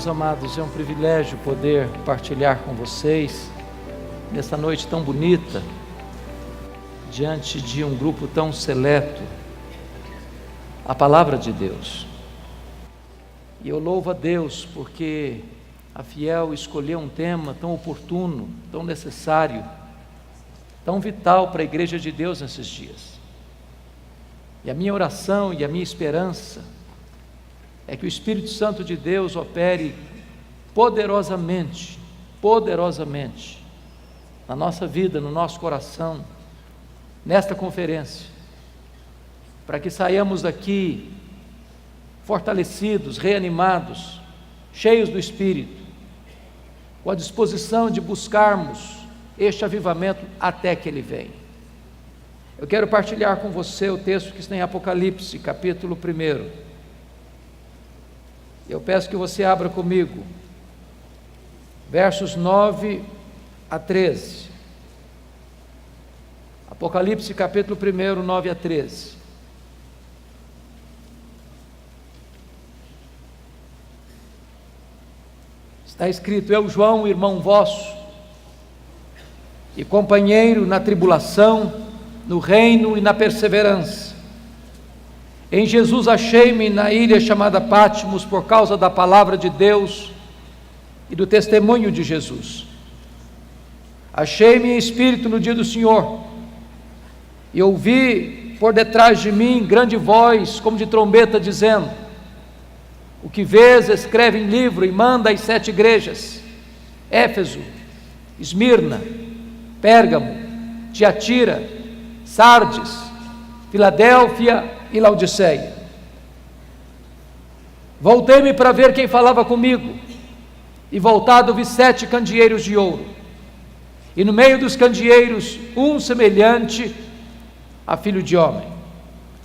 meus amados, é um privilégio poder partilhar com vocês nessa noite tão bonita, diante de um grupo tão seleto, a palavra de Deus. E eu louvo a Deus porque a Fiel escolheu um tema tão oportuno, tão necessário, tão vital para a igreja de Deus nesses dias. E a minha oração e a minha esperança é que o Espírito Santo de Deus opere poderosamente na nossa vida, no nosso coração, nesta conferência, para que saiamos daqui fortalecidos, reanimados, cheios do Espírito, com a disposição de buscarmos este avivamento até que Ele venha. Eu quero partilhar com você o texto que está em Apocalipse, capítulo 1. Eu peço que você abra comigo, versos 9 a 13. Apocalipse, capítulo 1, 9 a 13. Está escrito: Eu, João, irmão vosso, e companheiro na tribulação, no reino e na perseverança. Em Jesus achei-me na ilha chamada Patmos por causa da palavra de Deus e do testemunho de Jesus. Achei-me em espírito no dia do Senhor, e ouvi por detrás de mim grande voz, como de trombeta, dizendo: O que vês, escreve em livro e manda às 7 igrejas: Éfeso, Esmirna, Pérgamo, Tiatira, Sardes, Filadélfia e Laodiceia. Voltei-me para ver quem falava comigo, e voltado vi 7 candeeiros de ouro, e no meio dos candeeiros um semelhante a filho de homem.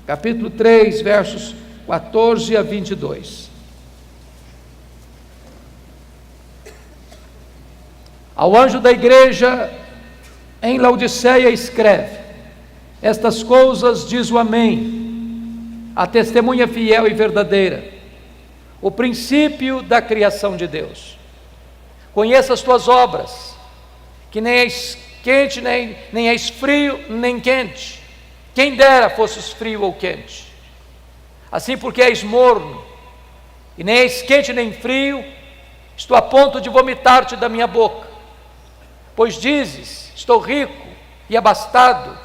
Capítulo 3, versos 14 a 22. Ao anjo da igreja em Laodiceia escreve: Estas coisas diz o Amém, a testemunha fiel e verdadeira, o princípio da criação de Deus. Conheça as tuas obras, que nem és quente, nem és frio, nem quente. Quem dera fosses frio ou quente. Assim, porque és morno, e nem és quente nem frio, estou a ponto de vomitar-te da minha boca. Pois dizes: Estou rico e abastado,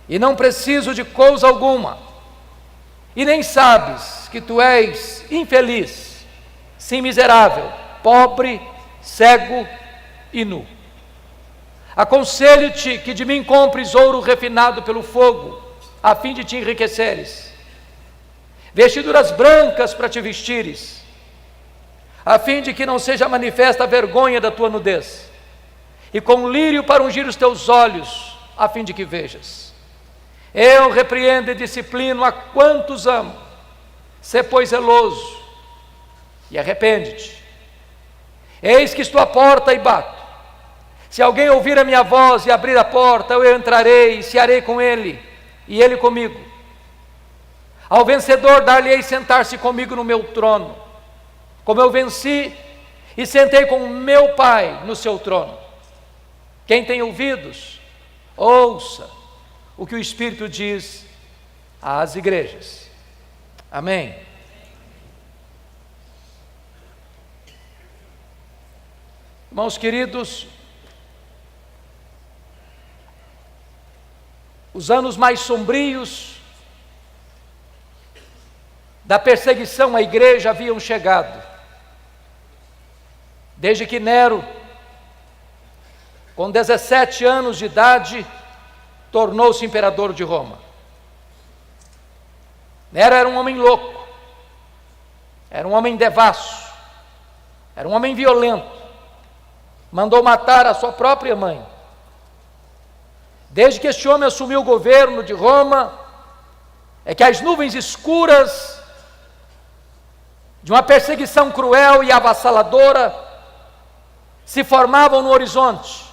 e não preciso de coisa alguma, e nem sabes que tu és infeliz, sim, miserável, pobre, cego e nu. Aconselho-te que de mim compres ouro refinado pelo fogo, a fim de te enriqueceres, vestiduras brancas para te vestires, a fim de que não seja manifesta a vergonha da tua nudez, e com lírio para ungir os teus olhos, a fim de que vejas. Eu repreendo e disciplino a quantos amo. Sê, pois, zeloso e arrepende-te. Eis que estou à porta e bato. Se alguém ouvir a minha voz e abrir a porta, eu entrarei e cearei com ele, e ele comigo. Ao vencedor dar-lhe-ei sentar-se comigo no meu trono, como eu venci e sentei com o meu Pai no seu trono. Quem tem ouvidos, ouça o que o Espírito diz às igrejas. Amém. Irmãos queridos, os anos mais sombrios da perseguição à igreja haviam chegado, desde que Nero, com 17 anos de idade, tornou-se imperador de Roma. Nero era um homem louco, era um homem devasso, era um homem violento, mandou matar a sua própria mãe. Desde que este homem assumiu o governo de Roma, é que as nuvens escuras de uma perseguição cruel e avassaladora se formavam no horizonte,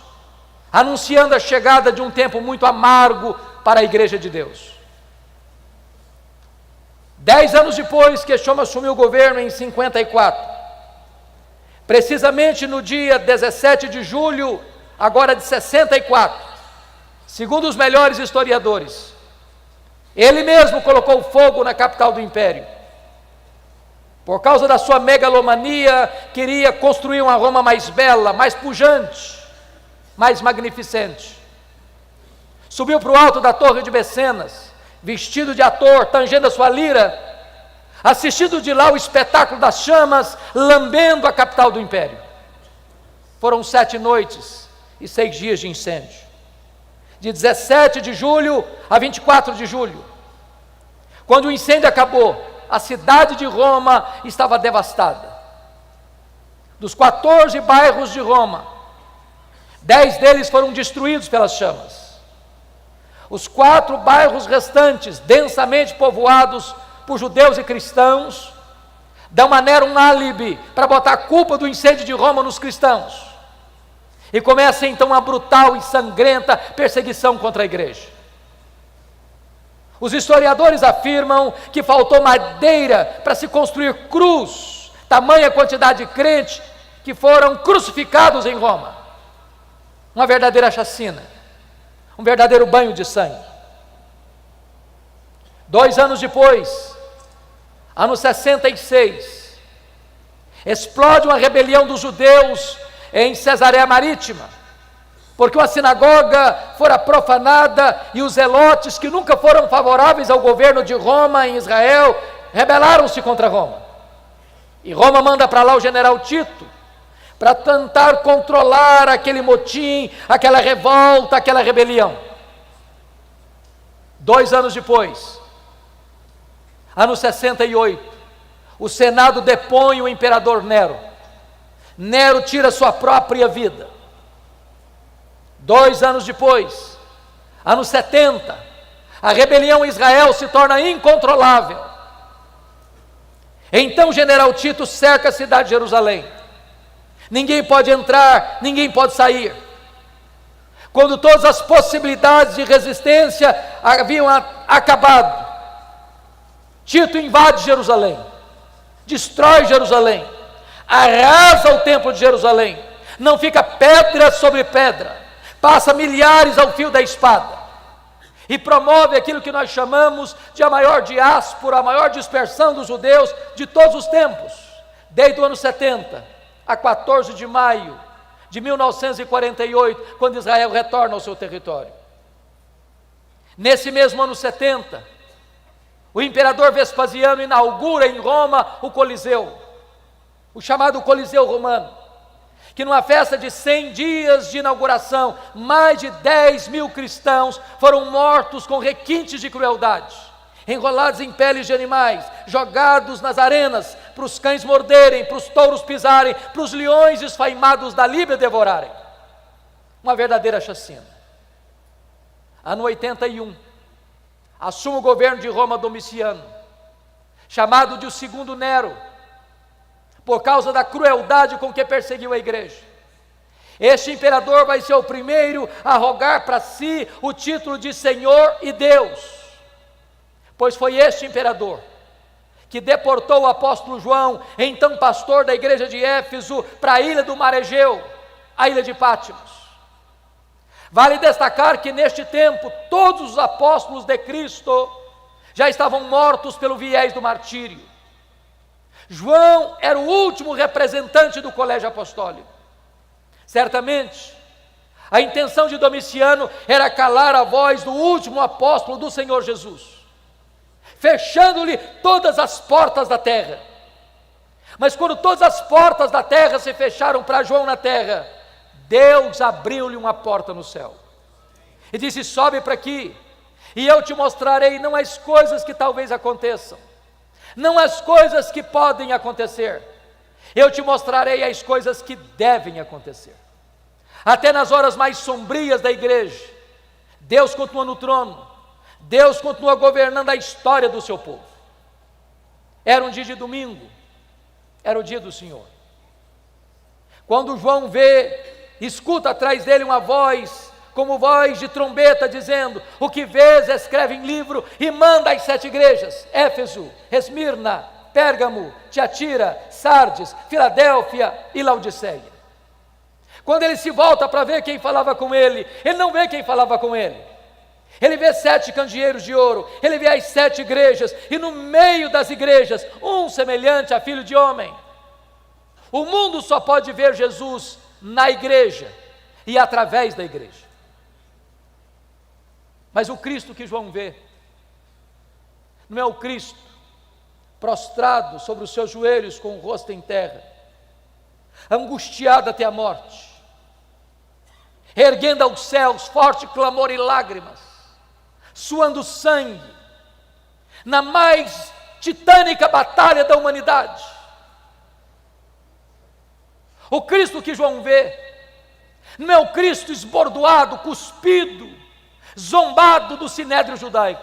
anunciando a chegada de um tempo muito amargo para a igreja de Deus. 10 anos depois que este homem assumiu o governo, em 54, precisamente no dia 17 de julho, agora de 64, segundo os melhores historiadores, ele mesmo colocou fogo na capital do império. Por causa da sua megalomania, queria construir uma Roma mais bela, mais pujante, mais magnificente. Subiu para o alto da torre de Mecenas, vestido de ator, tangendo a sua lira, assistindo de lá o espetáculo das chamas, lambendo a capital do império. Foram 7 noites e 6 dias de incêndio, de 17 de julho a 24 de julho. Quando o incêndio acabou, a cidade de Roma estava devastada. Dos 14 bairros de Roma, 10 deles foram destruídos pelas chamas. Os 4 bairros restantes, densamente povoados por judeus e cristãos, dão a Nero um álibi para botar a culpa do incêndio de Roma nos cristãos. E começa então uma brutal e sangrenta perseguição contra a igreja. Os historiadores afirmam que faltou madeira para se construir cruz, tamanha quantidade de crentes que foram crucificados em Roma. Uma verdadeira chacina, um verdadeiro banho de sangue. 2 anos depois, ano 66, explode uma rebelião dos judeus em Cesareia Marítima, porque uma sinagoga fora profanada e os zelotes, que nunca foram favoráveis ao governo de Roma em Israel, rebelaram-se contra Roma. E Roma manda para lá o general Tito, para tentar controlar aquele motim, aquela revolta, aquela rebelião. 2 anos depois, ano 68, o Senado depõe o imperador Nero. Nero tira sua própria vida. 2 anos depois, ano 70, a rebelião em Israel se torna incontrolável. Então o general Tito cerca a cidade de Jerusalém. Ninguém pode entrar, ninguém pode sair. Quando todas as possibilidades de resistência haviam acabado, Tito invade Jerusalém, destrói Jerusalém, arrasa o templo de Jerusalém, não fica pedra sobre pedra, passa milhares ao fio da espada e promove aquilo que nós chamamos de a maior diáspora, a maior dispersão dos judeus de todos os tempos, desde o ano 70 a 14 de maio de 1948, quando Israel retorna ao seu território. Nesse mesmo ano 70, o imperador Vespasiano inaugura em Roma o Coliseu, o chamado Coliseu Romano, que numa festa de 100 dias de inauguração, mais de 10 mil cristãos foram mortos com requintes de crueldade, enrolados em peles de animais, jogados nas arenas, para os cães morderem, para os touros pisarem, para os leões esfaimados da Líbia devorarem. Uma verdadeira chacina. Ano 81, assume o governo de Roma Domiciano, chamado de o segundo Nero, por causa da crueldade com que perseguiu a igreja. Este imperador vai ser o primeiro a rogar para si o título de Senhor e Deus, pois foi este imperador que deportou o apóstolo João, então pastor da igreja de Éfeso, para a ilha do Mar Egeu, a ilha de Pátimos. Vale destacar que neste tempo todos os apóstolos de Cristo já estavam mortos pelo viés do martírio. João era o último representante do colégio apostólico. Certamente, a intenção de Domiciano era calar a voz do último apóstolo do Senhor Jesus, fechando-lhe todas as portas da terra. Mas quando todas as portas da terra se fecharam para João na terra, Deus abriu-lhe uma porta no céu e disse: sobe para aqui, e eu te mostrarei não as coisas que talvez aconteçam, não as coisas que podem acontecer, eu te mostrarei as coisas que devem acontecer. Até nas horas mais sombrias da igreja, Deus continua no trono, Deus continua governando a história do seu povo. Era um dia de domingo, era o dia do Senhor. Quando João escuta atrás dele uma voz, como voz de trombeta, dizendo: o que vês escreve em livro e manda às 7 igrejas, Éfeso, Esmirna, Pérgamo, Tiatira, Sardes, Filadélfia e Laodiceia. Quando ele se volta para ver quem falava com ele, ele não vê quem falava com ele. Ele vê 7 candeeiros de ouro, ele vê as 7 igrejas, e no meio das igrejas, um semelhante a filho de homem. O mundo só pode ver Jesus na igreja e através da igreja. Mas o Cristo que João vê, não é o Cristo prostrado sobre os seus joelhos com o rosto em terra, angustiado até a morte, erguendo aos céus forte clamor e lágrimas, suando sangue, na mais titânica batalha da humanidade. O Cristo que João vê, não é o Cristo esbordoado, cuspido, zombado do sinédrio judaico.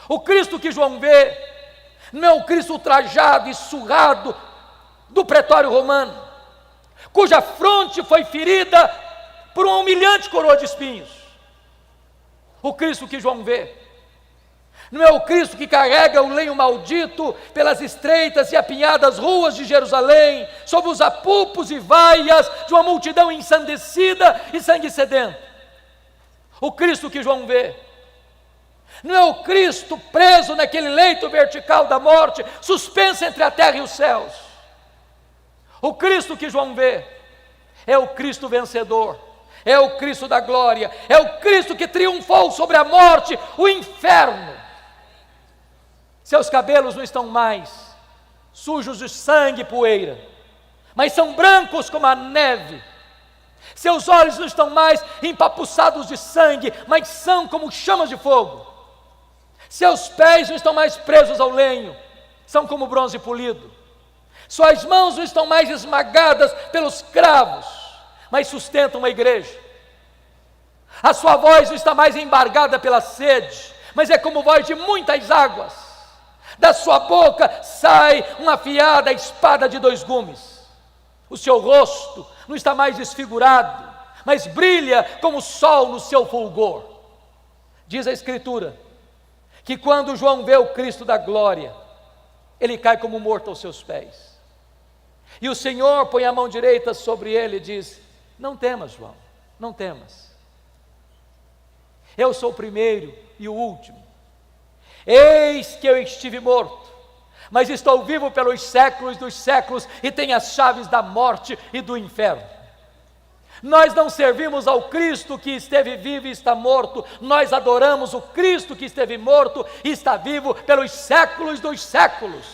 O Cristo que João vê, não é o Cristo ultrajado e surrado do pretório romano, cuja fronte foi ferida por uma humilhante coroa de espinhos. O Cristo que João vê, não é o Cristo que carrega o lenho maldito pelas estreitas e apinhadas ruas de Jerusalém, sob os apupos e vaias de uma multidão ensandecida e sangue sedento. O Cristo que João vê, não é o Cristo preso naquele leito vertical da morte, suspenso entre a terra e os céus. O Cristo que João vê é o Cristo vencedor, é o Cristo da glória, é o Cristo que triunfou sobre a morte, o inferno. Seus cabelos não estão mais sujos de sangue e poeira, mas são brancos como a neve. Seus olhos não estão mais empapuçados de sangue, mas são como chamas de fogo. Seus pés não estão mais presos ao lenho, são como bronze polido. Suas mãos não estão mais esmagadas pelos cravos, mas sustentam uma igreja. A sua voz não está mais embargada pela sede, mas é como voz de muitas águas. Da sua boca sai uma afiada espada de 2 gumes. O seu rosto não está mais desfigurado, mas brilha como o sol no seu fulgor. Diz a Escritura que quando João vê o Cristo da glória, ele cai como morto aos seus pés. E o Senhor põe a mão direita sobre ele e diz: não temas, João, não temas. Eu sou o primeiro e o último. Eis que eu estive morto, mas estou vivo pelos séculos dos séculos e tenho as chaves da morte e do inferno. Nós não servimos ao Cristo que esteve vivo e está morto, nós adoramos o Cristo que esteve morto e está vivo pelos séculos dos séculos.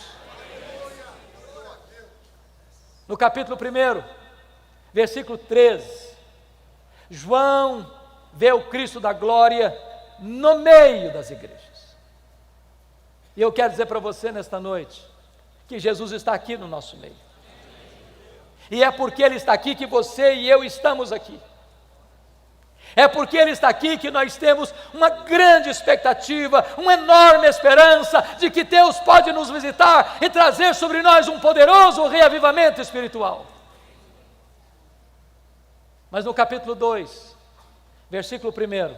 No capítulo 1, versículo 13, João vê o Cristo da glória no meio das igrejas. E eu quero dizer para você nesta noite, que Jesus está aqui no nosso meio. E é porque Ele está aqui que você e eu estamos aqui. É porque Ele está aqui que nós temos uma grande expectativa, uma enorme esperança de que Deus pode nos visitar e trazer sobre nós um poderoso reavivamento espiritual. Mas no capítulo 2, versículo 1,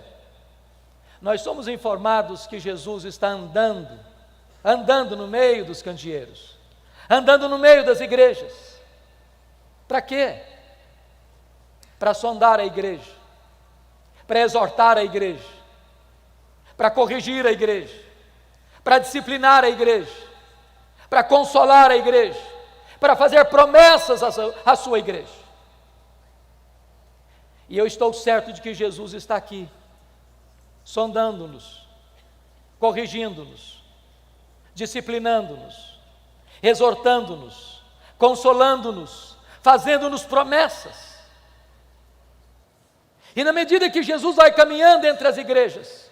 nós somos informados que Jesus está andando no meio dos candeeiros, andando no meio das igrejas. Para quê? Para sondar a igreja, para exortar a igreja, para corrigir a igreja, para disciplinar a igreja, para consolar a igreja, para fazer promessas à sua igreja. E eu estou certo de que Jesus está aqui, sondando-nos, corrigindo-nos, disciplinando-nos, exortando-nos, consolando-nos, fazendo-nos promessas. E na medida que Jesus vai caminhando entre as igrejas,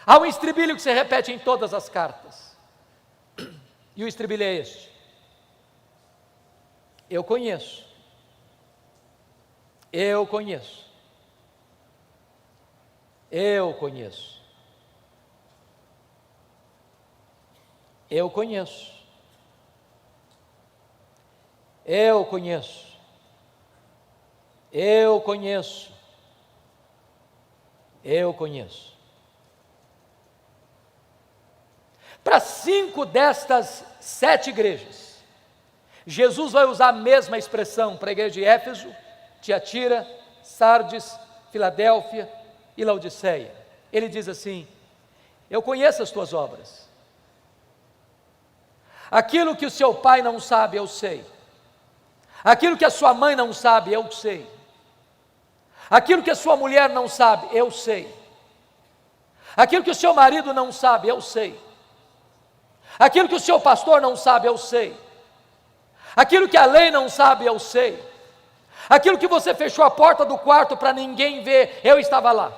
há um estribilho que se repete em todas as cartas. E o estribilho é este: eu conheço, eu conheço, eu conheço, eu conheço, eu conheço, eu conheço, eu conheço. Para 5 destas 7 igrejas, Jesus vai usar a mesma expressão para a igreja de Éfeso, Tiatira, Sardes, Filadélfia e Laodiceia. Ele diz assim: eu conheço as tuas obras. Aquilo que o seu pai não sabe, eu sei. Aquilo que a sua mãe não sabe, eu sei. Aquilo que a sua mulher não sabe, eu sei. Aquilo que o seu marido não sabe, eu sei. Aquilo que o seu pastor não sabe, eu sei. Aquilo que a lei não sabe, eu sei. Aquilo que você fechou a porta do quarto para ninguém ver, eu estava lá.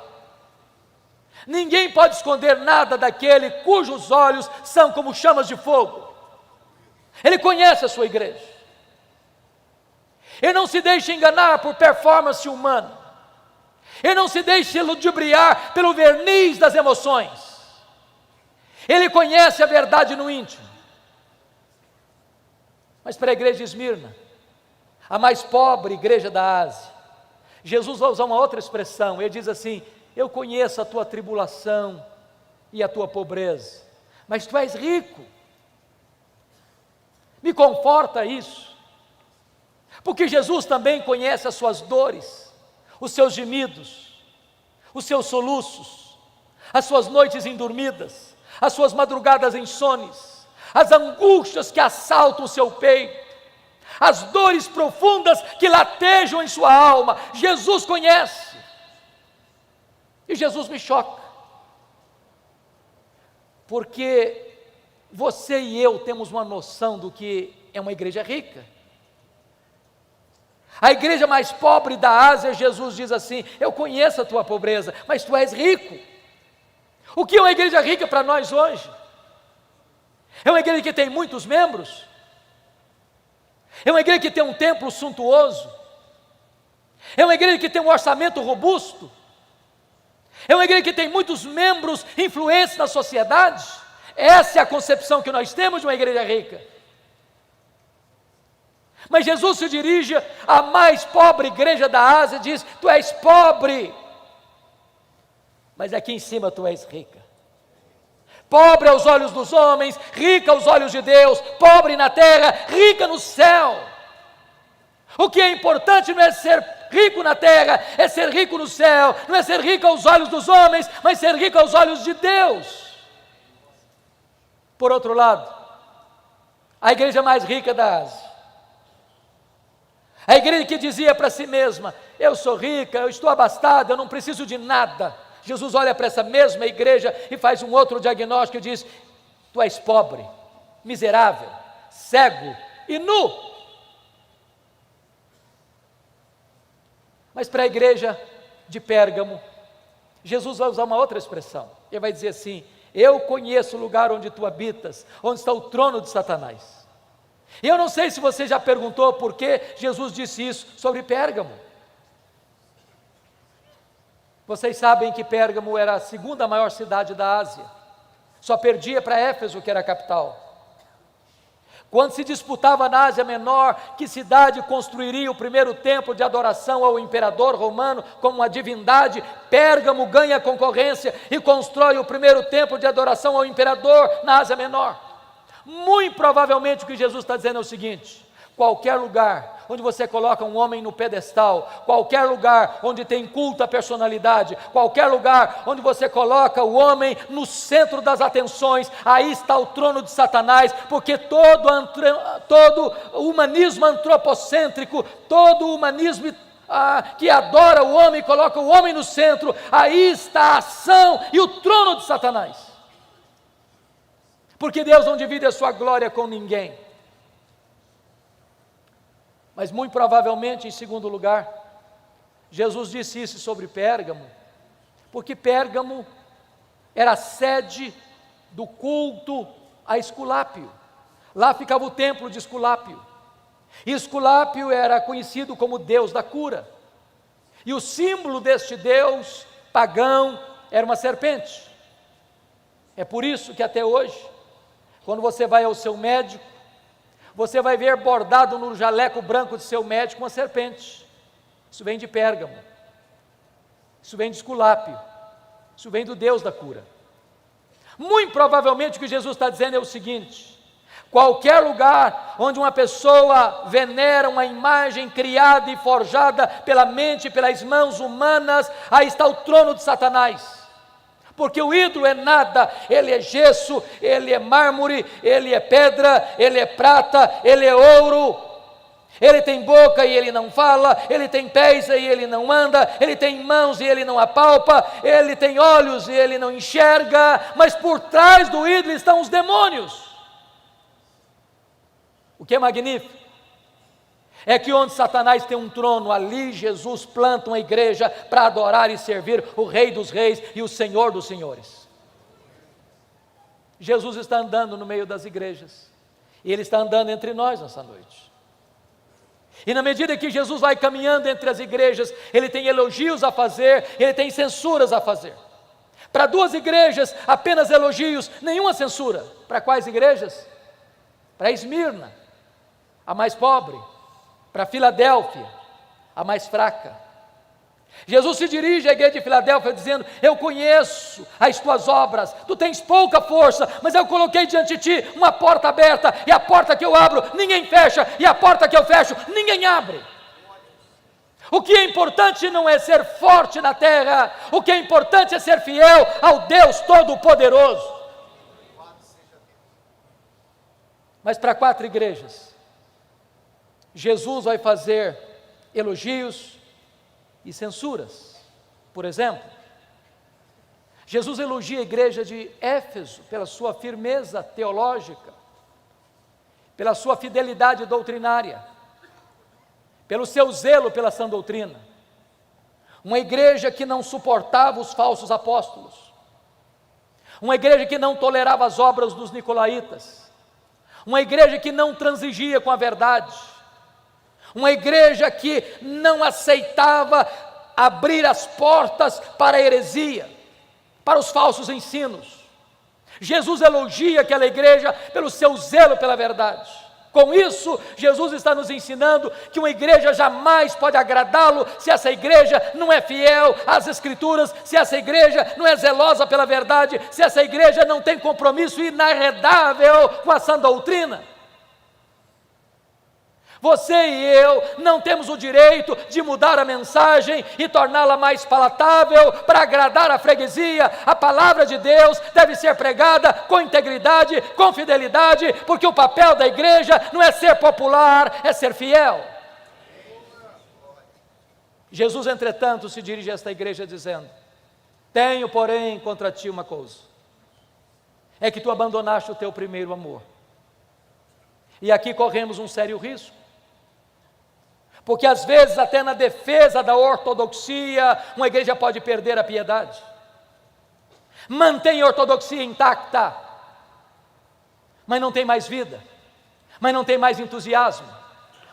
Ninguém pode esconder nada daquele cujos olhos são como chamas de fogo. Ele conhece a sua igreja. Ele não se deixa enganar por performance humana. Ele não se deixa ludibriar pelo verniz das emoções. Ele conhece a verdade no íntimo. Mas para a igreja de Esmirna, a mais pobre igreja da Ásia, Jesus vai usar uma outra expressão. Ele diz assim: eu conheço a tua tribulação e a tua pobreza, mas tu és rico. Me conforta isso, porque Jesus também conhece as suas dores, os seus gemidos, os seus soluços, as suas noites indormidas, as suas madrugadas insones, as angústias que assaltam o seu peito, as dores profundas que latejam em sua alma. Jesus conhece, e Jesus me choca, porque você e eu temos uma noção do que é uma igreja rica. A igreja mais pobre da Ásia, Jesus diz assim: eu conheço a tua pobreza, mas tu és rico. O que é uma igreja rica para nós hoje? É uma igreja que tem muitos membros? É uma igreja que tem um templo suntuoso? É uma igreja que tem um orçamento robusto? É uma igreja que tem muitos membros influentes na sociedade? Essa é a concepção que nós temos de uma igreja rica. Mas Jesus se dirige à mais pobre igreja da Ásia e diz: tu és pobre, mas aqui em cima tu és rica. Pobre aos olhos dos homens, rica aos olhos de Deus, pobre na terra, rica no céu. O que é importante não é ser rico na terra, é ser rico no céu. Não é ser rico aos olhos dos homens, mas ser rico aos olhos de Deus. Por outro lado, a igreja mais rica da Ásia, a igreja que dizia para si mesma: eu sou rica, eu estou abastada, eu não preciso de nada. Jesus olha para essa mesma igreja e faz um outro diagnóstico e diz: tu és pobre, miserável, cego e nu. Mas para a igreja de Pérgamo, Jesus vai usar uma outra expressão. Ele vai dizer assim: eu conheço o lugar onde tu habitas, onde está o trono de Satanás. E eu não sei se você já perguntou por que Jesus disse isso sobre Pérgamo. Vocês sabem que Pérgamo era a segunda maior cidade da Ásia, só perdia para Éfeso, que era a capital. Quando se disputava na Ásia Menor que cidade construiria o primeiro templo de adoração ao imperador romano como uma divindade, Pérgamo ganha a concorrência e constrói o primeiro templo de adoração ao imperador na Ásia Menor. Muito provavelmente o que Jesus está dizendo é o seguinte: qualquer lugar onde você coloca um homem no pedestal, qualquer lugar onde tem culto à personalidade, qualquer lugar onde você coloca o homem no centro das atenções, aí está o trono de Satanás, porque todo o humanismo antropocêntrico, todo o humanismo que adora o homem, coloca o homem no centro, aí está a ação e o trono de Satanás. Porque Deus não divide a sua glória com ninguém. Mas muito provavelmente, em segundo lugar, Jesus disse isso sobre Pérgamo, porque Pérgamo era a sede do culto a Esculápio. Lá ficava o templo de Esculápio. E Esculápio era conhecido como Deus da cura. E o símbolo deste Deus pagão era uma serpente. É por isso que até hoje, quando você vai ao seu médico, você vai ver bordado no jaleco branco de seu médico uma serpente. Isso vem de Pérgamo. Isso vem de Esculápio. Isso vem do Deus da cura. Muito provavelmente o que Jesus está dizendo é o seguinte: qualquer lugar onde uma pessoa venera uma imagem criada e forjada pela mente e pelas mãos humanas, aí está o trono de Satanás. Porque o ídolo é nada, ele é gesso, ele é mármore, ele é pedra, ele é prata, ele é ouro. Ele tem boca e ele não fala, ele tem pés e ele não anda, ele tem mãos e ele não apalpa, ele tem olhos e ele não enxerga, mas por trás do ídolo estão os demônios. O que é magnífico é que onde Satanás tem um trono, ali Jesus planta uma igreja para adorar e servir o Rei dos Reis e o Senhor dos Senhores. Jesus está andando no meio das igrejas, e Ele está andando entre nós nessa noite. E na medida que Jesus vai caminhando entre as igrejas, Ele tem elogios a fazer, Ele tem censuras a fazer. Para 2 igrejas, apenas elogios, nenhuma censura. Para quais igrejas? Para Esmirna, a mais pobre. Para Filadélfia, a mais fraca. Jesus se dirige à igreja de Filadélfia dizendo: eu conheço as tuas obras, tu tens pouca força, mas eu coloquei diante de ti uma porta aberta, e a porta que eu abro, ninguém fecha, e a porta que eu fecho, ninguém abre. O que é importante não é ser forte na terra, o que é importante é ser fiel ao Deus Todo-Poderoso. Mas para 4 igrejas, Jesus vai fazer elogios e censuras. Por exemplo, Jesus elogia a igreja de Éfeso pela sua firmeza teológica, pela sua fidelidade doutrinária, pelo seu zelo pela sã doutrina. Uma igreja que não suportava os falsos apóstolos, uma igreja que não tolerava as obras dos nicolaítas, uma igreja que não transigia com a verdade, uma igreja que não aceitava abrir as portas para a heresia, para os falsos ensinos. Jesus elogia aquela igreja pelo seu zelo pela verdade. Com isso, Jesus está nos ensinando que uma igreja jamais pode agradá-lo se essa igreja não é fiel às Escrituras, se essa igreja não é zelosa pela verdade, se essa igreja não tem compromisso inarredável com a sã doutrina. Você e eu não temos o direito de mudar a mensagem e torná-la mais palatável para agradar a freguesia. A palavra de Deus deve ser pregada com integridade, com fidelidade, porque o papel da igreja não é ser popular, é ser fiel. Jesus, entretanto, se dirige a esta igreja dizendo: tenho, porém, contra ti uma coisa, é que tu abandonaste o teu primeiro amor. E aqui corremos um sério risco, porque às vezes até na defesa da ortodoxia, uma igreja pode perder a piedade. Mantém a ortodoxia intacta, mas não tem mais vida, mas não tem mais entusiasmo,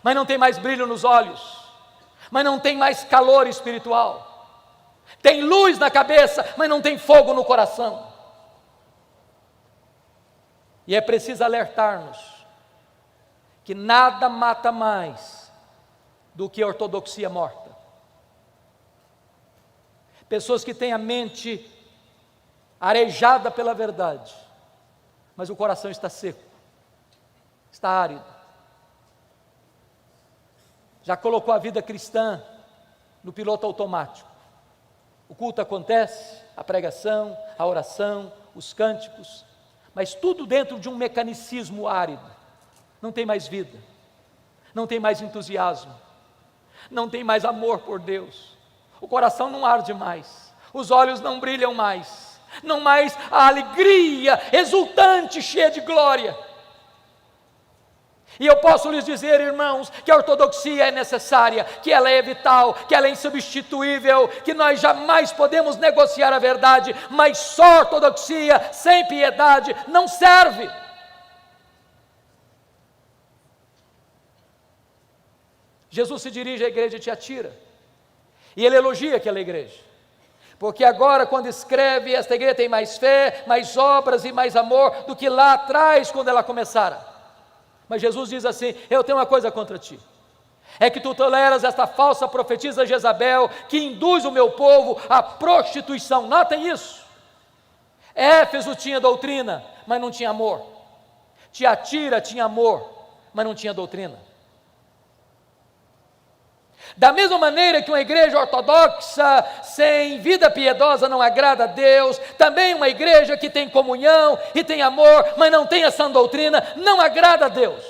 mas não tem mais brilho nos olhos, mas não tem mais calor espiritual. Tem luz na cabeça, mas não tem fogo no coração. E é preciso alertar-nos que nada mata mais do que a ortodoxia morta. Pessoas que têm a mente arejada pela verdade, mas o coração está seco, está árido. Já colocou a vida cristã no piloto automático. O culto acontece, a pregação, a oração, os cânticos, mas tudo dentro de um mecanicismo árido. Não tem mais vida, não tem mais entusiasmo, não tem mais amor por Deus, o coração não arde mais, os olhos não brilham mais, não mais a alegria exultante, cheia de glória. E eu posso lhes dizer, irmãos, que a ortodoxia é necessária, que ela é vital, que ela é insubstituível, que nós jamais podemos negociar a verdade, mas só ortodoxia sem piedade não serve. Jesus se dirige à igreja de Tiatira, e ele elogia aquela igreja, porque agora quando escreve, esta igreja tem mais fé, mais obras e mais amor do que lá atrás quando ela começara. Mas Jesus diz assim: eu tenho uma coisa contra ti, é que tu toleras esta falsa profetisa Jezabel, que induz o meu povo à prostituição. Notem isso, Éfeso tinha doutrina, mas não tinha amor. Tiatira tinha amor, mas não tinha doutrina. Da mesma maneira que uma igreja ortodoxa sem vida piedosa não agrada a Deus, também uma igreja que tem comunhão e tem amor, mas não tem a sã doutrina, não agrada a Deus.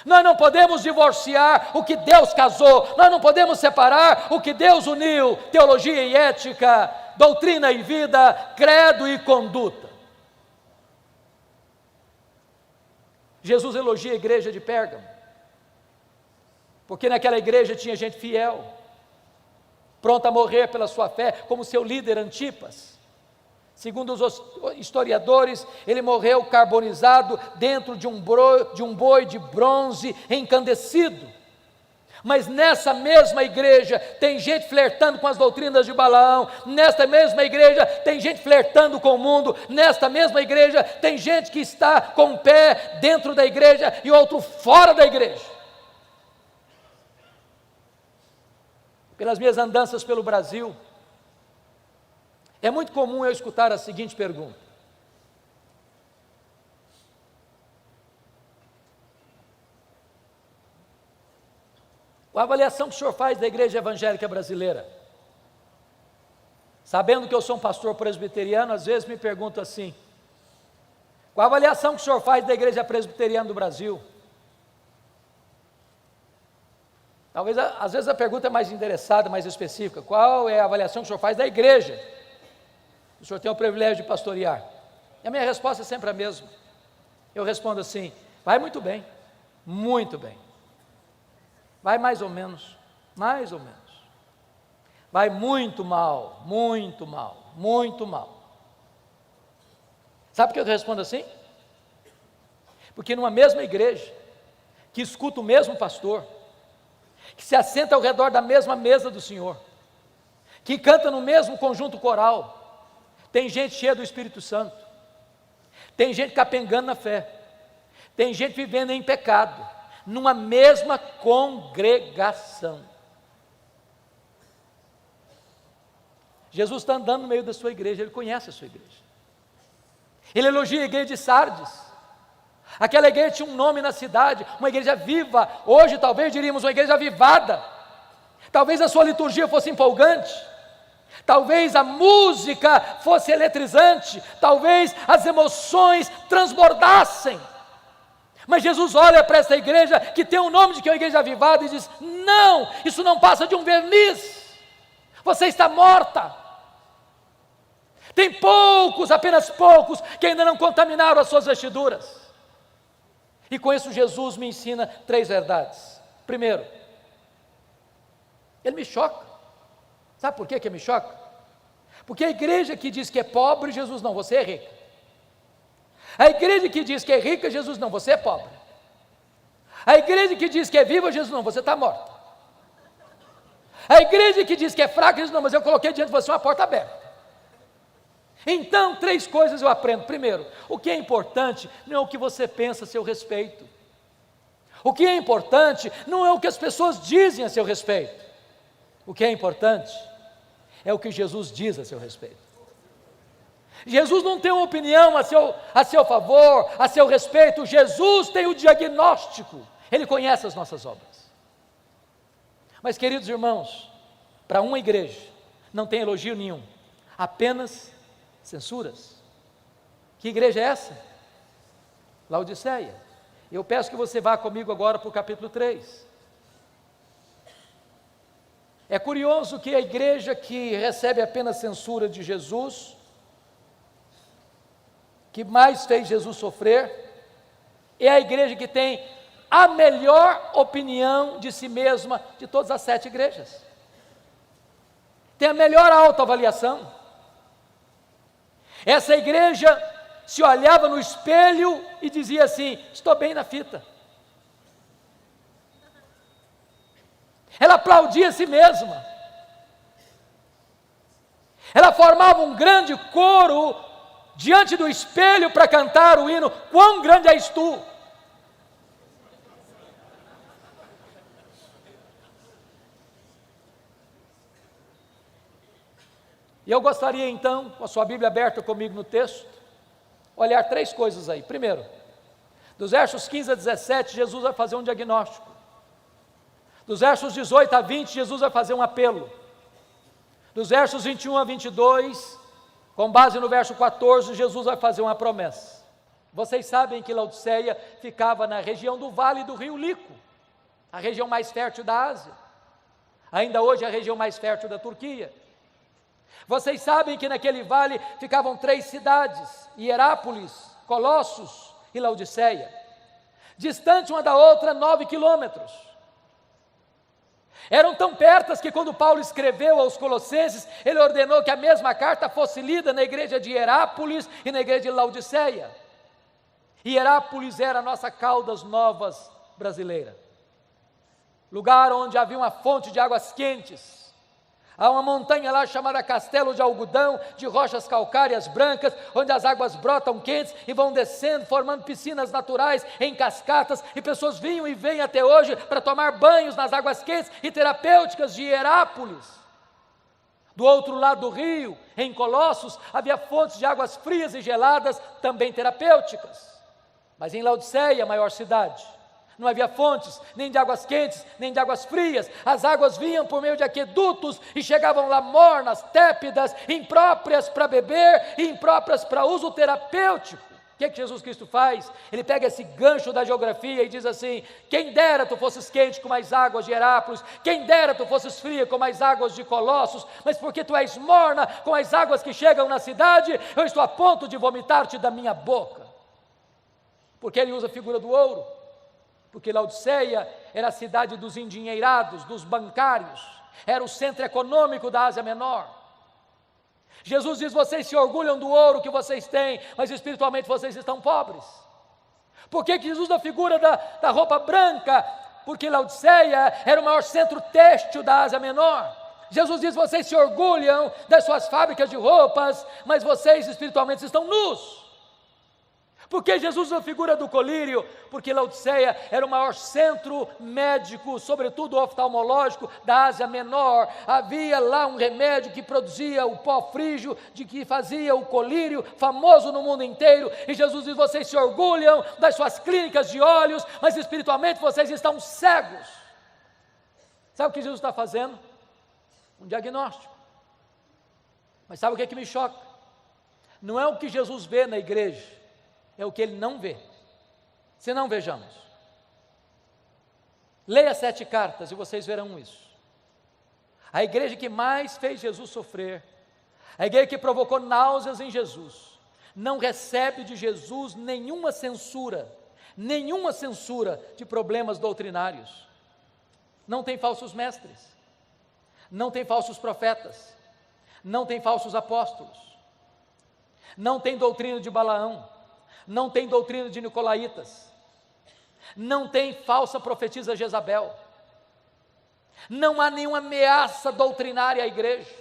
Nós não podemos divorciar o que Deus casou, nós não podemos separar o que Deus uniu, teologia e ética, doutrina e vida, credo e conduta. Jesus elogia a igreja de Pérgamo, porque naquela igreja tinha gente fiel, pronta a morrer pela sua fé, como seu líder Antipas. Segundo os historiadores, ele morreu carbonizado dentro de um boi de bronze encandecido. Mas nessa mesma igreja tem gente flertando com as doutrinas de Balaão, nesta mesma igreja tem gente flertando com o mundo, nesta mesma igreja tem gente que está com um pé dentro da igreja e outro fora da igreja. Pelas minhas andanças pelo Brasil, é muito comum eu escutar a seguinte pergunta: a avaliação que o senhor faz da igreja evangélica brasileira? Sabendo que eu sou um pastor presbiteriano, às vezes me pergunto assim: qual a avaliação que o senhor faz da igreja presbiteriana do Brasil? Talvez, às vezes a pergunta é mais interessada, mais específica: qual é a avaliação que o senhor faz da igreja? O senhor tem o privilégio de pastorear. E a minha resposta é sempre a mesma. Eu respondo assim: vai muito bem, muito bem. Vai mais ou menos, mais ou menos. Vai muito mal, muito mal, muito mal. Sabe por que eu respondo assim? Porque numa mesma igreja, que escuta o mesmo pastor, que se assenta ao redor da mesma mesa do Senhor, que canta no mesmo conjunto coral, tem gente cheia do Espírito Santo, tem gente capengando na fé, tem gente vivendo em pecado, numa mesma congregação. Jesus está andando no meio da sua igreja, ele conhece a sua igreja. Ele elogia a igreja de Sardes. Aquela igreja tinha um nome na cidade, uma igreja viva. Hoje talvez diríamos uma igreja avivada. Talvez a sua liturgia fosse empolgante, talvez a música fosse eletrizante, talvez as emoções transbordassem. Mas Jesus olha para essa igreja que tem o nome de que é uma igreja avivada e diz: não, isso não passa de um verniz, você está morta. Tem poucos, apenas poucos, que ainda não contaminaram as suas vestiduras. E com isso Jesus me ensina 3 verdades. Primeiro, ele me choca. Sabe por que me choca? Porque a igreja que diz que é pobre, Jesus não, você é rica. A igreja que diz que é rica, Jesus não, você é pobre. A igreja que diz que é viva, Jesus não, você está morta. A igreja que diz que é fraca, Jesus não, mas eu coloquei diante de você uma porta aberta. Então, 3 coisas eu aprendo. Primeiro, o que é importante não é o que você pensa a seu respeito. O que é importante não é o que as pessoas dizem a seu respeito. O que é importante é o que Jesus diz a seu respeito. Jesus não tem uma opinião a seu favor, a seu respeito. Jesus tem o diagnóstico. Ele conhece as nossas obras. Mas, queridos irmãos, para uma igreja não tem elogio nenhum, apenas censuras. Que igreja é essa? Laodiceia. Eu peço que você vá comigo agora para o capítulo 3. É curioso que a igreja que recebe apenas censura de Jesus, que mais fez Jesus sofrer, é a igreja que tem a melhor opinião de si mesma de todas as 7 igrejas. Tem a melhor autoavaliação. Essa igreja se olhava no espelho e dizia assim: estou bem na fita. Ela aplaudia a si mesma. Ela formava um grande coro diante do espelho para cantar o hino: quão grande és tu. E eu gostaria então, com a sua Bíblia aberta comigo no texto, olhar três coisas aí. Primeiro, dos versos 15 a 17, Jesus vai fazer um diagnóstico. Dos versos 18 a 20, Jesus vai fazer um apelo. Dos versos 21 a 22, com base no verso 14, Jesus vai fazer uma promessa. Vocês sabem que Laodiceia ficava na região do Vale do Rio Lico, a região mais fértil da Ásia. Ainda hoje é a região mais fértil da Turquia. Vocês sabem que naquele vale ficavam três cidades, Hierápolis, Colossos e Laodiceia, distante uma da outra 9 quilômetros. Eram tão pertas que quando Paulo escreveu aos Colossenses, ele ordenou que a mesma carta fosse lida na igreja de Hierápolis e na igreja de Laodiceia. Hierápolis era a nossa Caldas Novas brasileira, lugar onde havia uma fonte de águas quentes. Há uma montanha lá chamada Castelo de Algodão, de rochas calcárias brancas, onde as águas brotam quentes e vão descendo, formando piscinas naturais em cascatas, e pessoas vinham e vêm até hoje para tomar banhos nas águas quentes e terapêuticas de Hierápolis. Do outro lado do rio, em Colossos, havia fontes de águas frias e geladas, também terapêuticas. Mas em Laodiceia, a maior cidade, não havia fontes, nem de águas quentes, nem de águas frias. As águas vinham por meio de aquedutos e chegavam lá mornas, tépidas, impróprias para beber e impróprias para uso terapêutico. O que Jesus Cristo faz? Ele pega esse gancho da geografia e diz assim: quem dera tu fosses quente como as águas de Hierápolis, quem dera tu fosses fria como as águas de Colossos, mas porque tu és morna com as águas que chegam na cidade, eu estou a ponto de vomitar-te da minha boca. Porque ele usa a figura do ouro. Porque Laodiceia era a cidade dos endinheirados, dos bancários, era o centro econômico da Ásia Menor. Jesus diz: vocês se orgulham do ouro que vocês têm, mas espiritualmente vocês estão pobres. Por que Jesus usa a figura da roupa branca? Porque Laodiceia era o maior centro têxtil da Ásia Menor. Jesus diz: vocês se orgulham das suas fábricas de roupas, mas vocês espiritualmente estão nus. Por que Jesus usa a figura do colírio? Porque Laodiceia era o maior centro médico, sobretudo oftalmológico, da Ásia Menor. Havia lá um remédio que produzia o pó frígio, de que fazia o colírio, famoso no mundo inteiro. E Jesus diz: vocês se orgulham das suas clínicas de olhos, mas espiritualmente vocês estão cegos. Sabe o que Jesus está fazendo? Um diagnóstico. Mas sabe o que me choca? Não é o que Jesus vê na igreja, é o que ele não vê. Se não, vejamos. Leia 7 cartas e vocês verão isso. A igreja que mais fez Jesus sofrer, a igreja que provocou náuseas em Jesus, não recebe de Jesus nenhuma censura de problemas doutrinários. Não tem falsos mestres, não tem falsos profetas, não tem falsos apóstolos, não tem doutrina de Balaão, não tem doutrina de Nicolaitas, não tem falsa profetisa Jezabel, não há nenhuma ameaça doutrinária à igreja.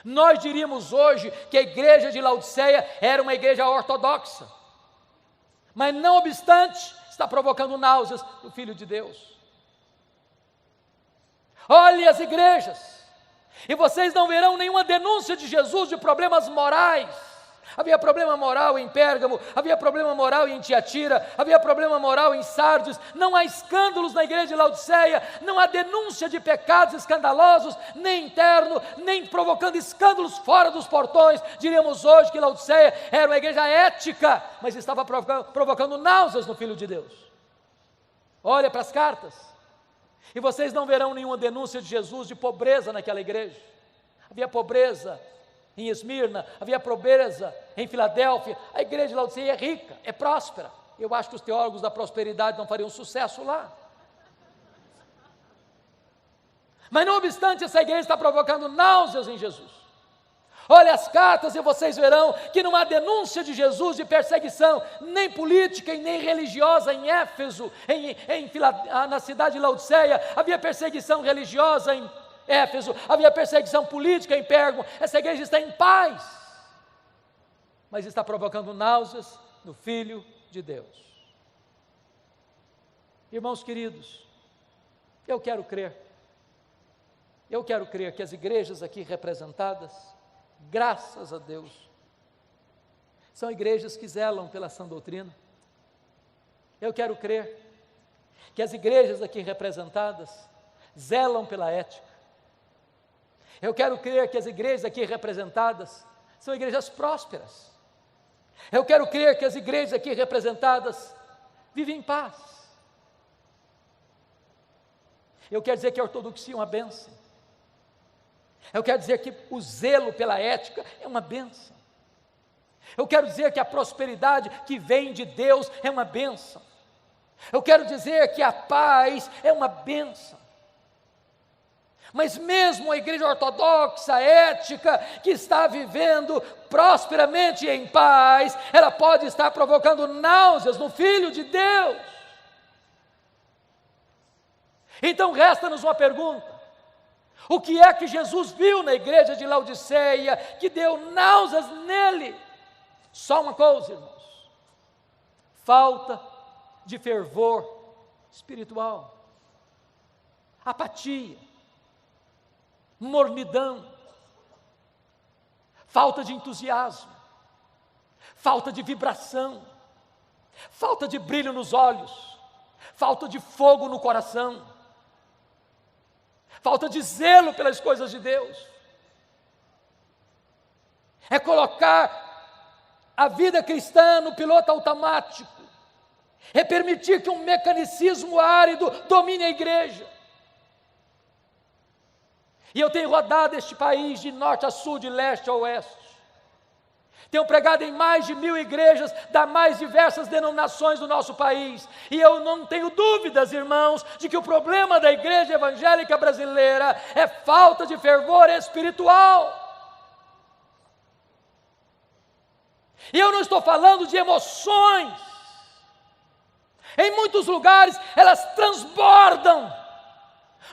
Nós diríamos hoje que a igreja de Laodiceia era uma igreja ortodoxa, mas não obstante, está provocando náuseas do Filho de Deus. Olhe as igrejas, e vocês não verão nenhuma denúncia de Jesus de problemas morais. Havia problema moral em Pérgamo, havia problema moral em Tiatira, havia problema moral em Sardes. Não há escândalos na igreja de Laodiceia, não há denúncia de pecados escandalosos, nem interno, nem provocando escândalos fora dos portões. Diríamos hoje que Laodiceia era uma igreja ética, mas estava provocando náuseas no Filho de Deus. Olha para as cartas, e vocês não verão nenhuma denúncia de Jesus de pobreza naquela igreja. Havia pobreza em Esmirna, havia pobreza em Filadélfia. A igreja de Laodiceia é rica, é próspera. Eu acho que os teólogos da prosperidade não fariam sucesso lá. Mas não obstante, essa igreja está provocando náuseas em Jesus. Olha as cartas e vocês verão que não há denúncia de Jesus de perseguição, nem política e nem religiosa em Éfeso, na cidade de Laodiceia. Havia perseguição religiosa em Éfeso, havia perseguição política em Pérgamo. Essa igreja está em paz, mas está provocando náuseas no Filho de Deus. Irmãos queridos, eu quero crer Eu quero crer que as igrejas aqui representadas, graças a Deus, são igrejas que zelam pela sã doutrina. Eu quero crer que as igrejas aqui representadas zelam pela ética. Eu quero crer que as igrejas aqui representadas são igrejas prósperas. Eu quero crer que as igrejas aqui representadas vivem em paz. Eu quero dizer que a ortodoxia é uma bênção. Eu quero dizer que o zelo pela ética é uma bênção. Eu quero dizer que a prosperidade que vem de Deus é uma bênção. Eu quero dizer que a paz é uma bênção. Mas mesmo a igreja ortodoxa, ética, que está vivendo prosperamente e em paz, ela pode estar provocando náuseas no Filho de Deus. Então resta-nos uma pergunta: o que é que Jesus viu na igreja de Laodiceia que deu náuseas nele? Só uma coisa, irmãos: falta de fervor espiritual, apatia, mornidão, falta de entusiasmo, falta de vibração, falta de brilho nos olhos, falta de fogo no coração, falta de zelo pelas coisas de Deus. É colocar a vida cristã no piloto automático, é permitir que um mecanicismo árido domine a igreja. E eu tenho rodado este país de norte a sul, de leste a oeste. Tenho pregado em mais de 1000 igrejas das mais diversas denominações do nosso país. E eu não tenho dúvidas, irmãos, de que o problema da igreja evangélica brasileira é falta de fervor espiritual. E eu não estou falando de emoções. Em muitos lugares elas transbordam.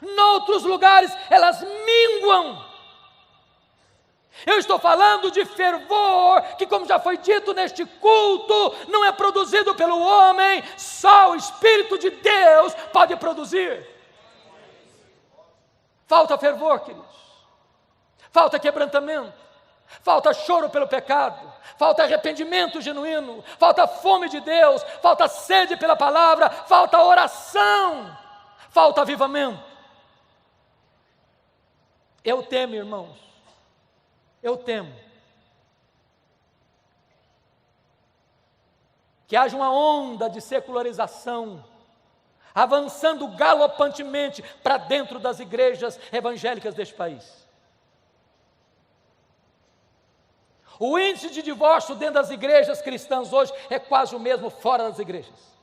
Noutros lugares elas minguam. Eu estou falando de fervor, que, como já foi dito neste culto, não é produzido pelo homem, só o Espírito de Deus pode produzir. Falta fervor, queridos, falta quebrantamento, falta choro pelo pecado, falta arrependimento genuíno, falta fome de Deus, falta sede pela palavra, falta oração, falta avivamento. Eu temo, irmãos, eu temo que haja uma onda de secularização avançando galopantemente para dentro das igrejas evangélicas deste país. O índice de divórcio dentro das igrejas cristãs hoje é quase o mesmo fora das igrejas.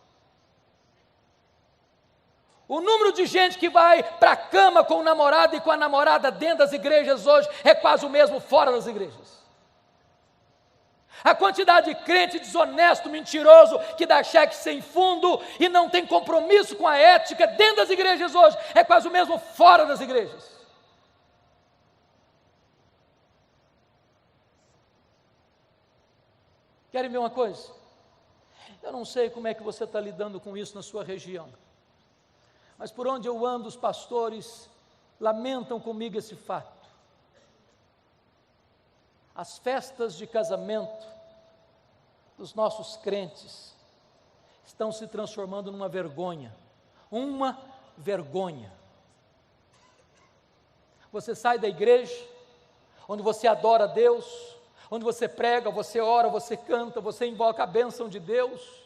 O número de gente que vai para a cama com o namorado e com a namorada dentro das igrejas hoje é quase o mesmo fora das igrejas. A quantidade de crente desonesto, mentiroso, que dá cheque sem fundo e não tem compromisso com a ética dentro das igrejas hoje é quase o mesmo fora das igrejas. Querem ver uma coisa? Eu não sei como é que você está lidando com isso na sua região, mas por onde eu ando, os pastores lamentam comigo esse fato. As festas de casamento dos nossos crentes estão se transformando numa vergonha. Uma vergonha. Você sai da igreja, onde você adora a Deus, onde você prega, você ora, você canta, você invoca a bênção de Deus,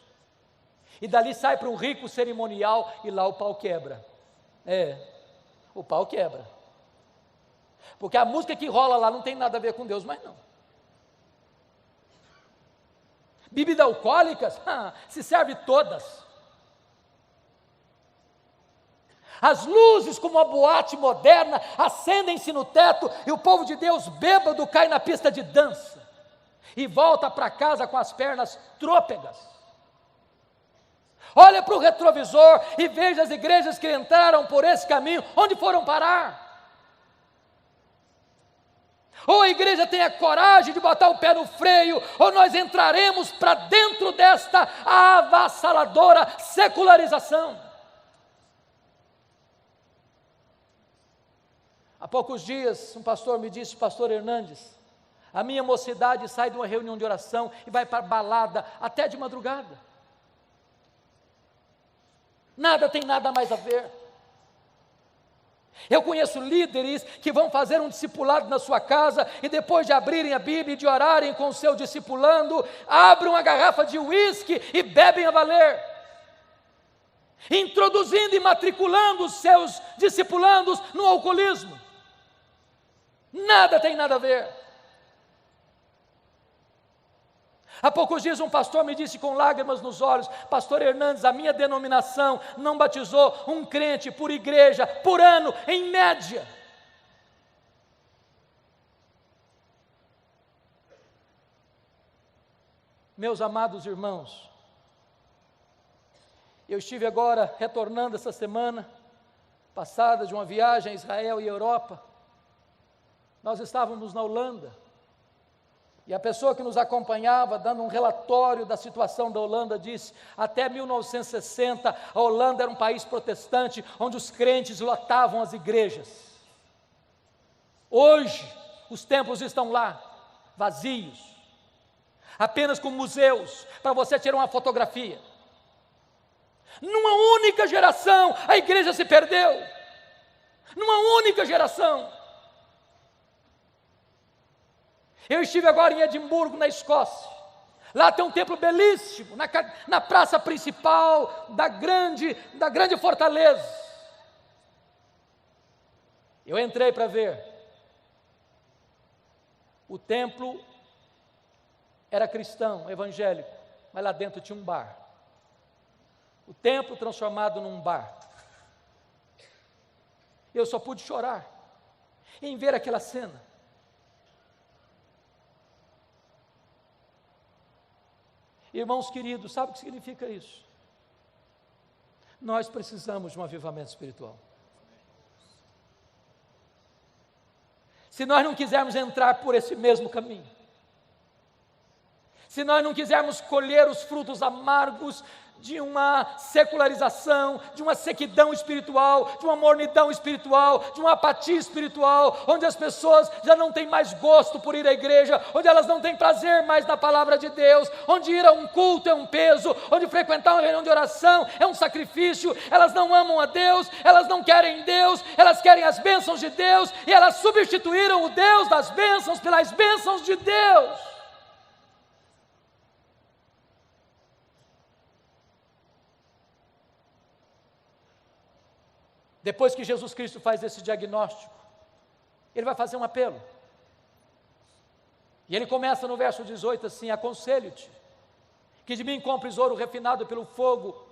e dali sai para um rico cerimonial e lá o pau quebra. O pau quebra. Porque a música que rola lá não tem nada a ver com Deus, mas não. Bebidas alcoólicas, se serve todas. As luzes, como uma boate moderna, acendem-se no teto e o povo de Deus bêbado cai na pista de dança e volta para casa com as pernas trôpegas. Olha para o retrovisor e veja as igrejas que entraram por esse caminho, onde foram parar? Ou a igreja tem a coragem de botar o pé no freio, ou nós entraremos para dentro desta avassaladora secularização. Há poucos dias, um pastor me disse, pastor Hernandes, a minha mocidade sai de uma reunião de oração e vai para balada até de madrugada. Nada tem nada mais a ver. Eu conheço líderes que vão fazer um discipulado na sua casa e depois de abrirem a Bíblia e de orarem com o seu discipulando, abrem uma garrafa de uísque e bebem a valer, introduzindo e matriculando os seus discipulandos no alcoolismo. Nada tem nada a ver. Há poucos dias um pastor me disse com lágrimas nos olhos, pastor Hernandes, a minha denominação não batizou um crente por igreja, por ano, em média. Meus amados irmãos, eu estive agora retornando essa semana passada de uma viagem a Israel e Europa. Nós estávamos na Holanda. E a pessoa que nos acompanhava, dando um relatório da situação da Holanda, disse: até 1960, a Holanda era um país protestante, onde os crentes lotavam as igrejas. Hoje, os templos estão lá, vazios, apenas com museus, para você tirar uma fotografia. Numa única geração, a igreja se perdeu. Numa única geração. Eu estive agora em Edimburgo, na Escócia. Lá tem um templo belíssimo, na praça principal da grande fortaleza. Eu entrei para ver. O templo era cristão, evangélico, mas lá dentro tinha um bar. O templo transformado num bar. Eu só pude chorar em ver aquela cena. Irmãos queridos, sabe o que significa isso? Nós precisamos de um avivamento espiritual. Se nós não quisermos entrar por esse mesmo caminho, se nós não quisermos colher os frutos amargos de uma secularização, de uma sequidão espiritual, de uma mornidão espiritual, de uma apatia espiritual, onde as pessoas já não têm mais gosto por ir à igreja, onde elas não têm prazer mais na palavra de Deus, onde ir a um culto é um peso, onde frequentar uma reunião de oração é um sacrifício, elas não amam a Deus, elas não querem Deus, elas querem as bênçãos de Deus, e elas substituíram o Deus das bênçãos pelas bênçãos de Deus. Depois que Jesus Cristo faz esse diagnóstico, Ele vai fazer um apelo. E Ele começa no verso 18 assim: aconselho-te, que de mim compres ouro refinado pelo fogo,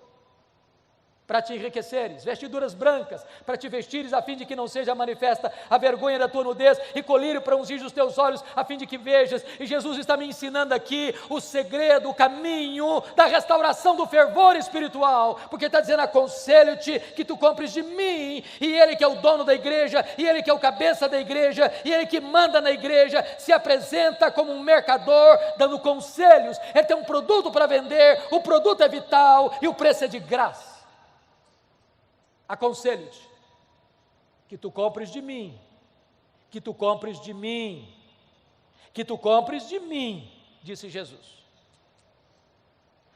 para te enriqueceres, vestiduras brancas, para te vestires, a fim de que não seja manifesta a vergonha da tua nudez, e colírio para ungir os teus olhos, a fim de que vejas. E Jesus está me ensinando aqui o segredo, o caminho da restauração do fervor espiritual, porque está dizendo: aconselho-te que tu compres de mim, e Ele que é o dono da igreja, e Ele que é o cabeça da igreja, e Ele que manda na igreja, se apresenta como um mercador, dando conselhos. Ele tem um produto para vender, o produto é vital, e o preço é de graça. Aconselho-te que tu compres de mim, que tu compres de mim, que tu compres de mim, disse Jesus.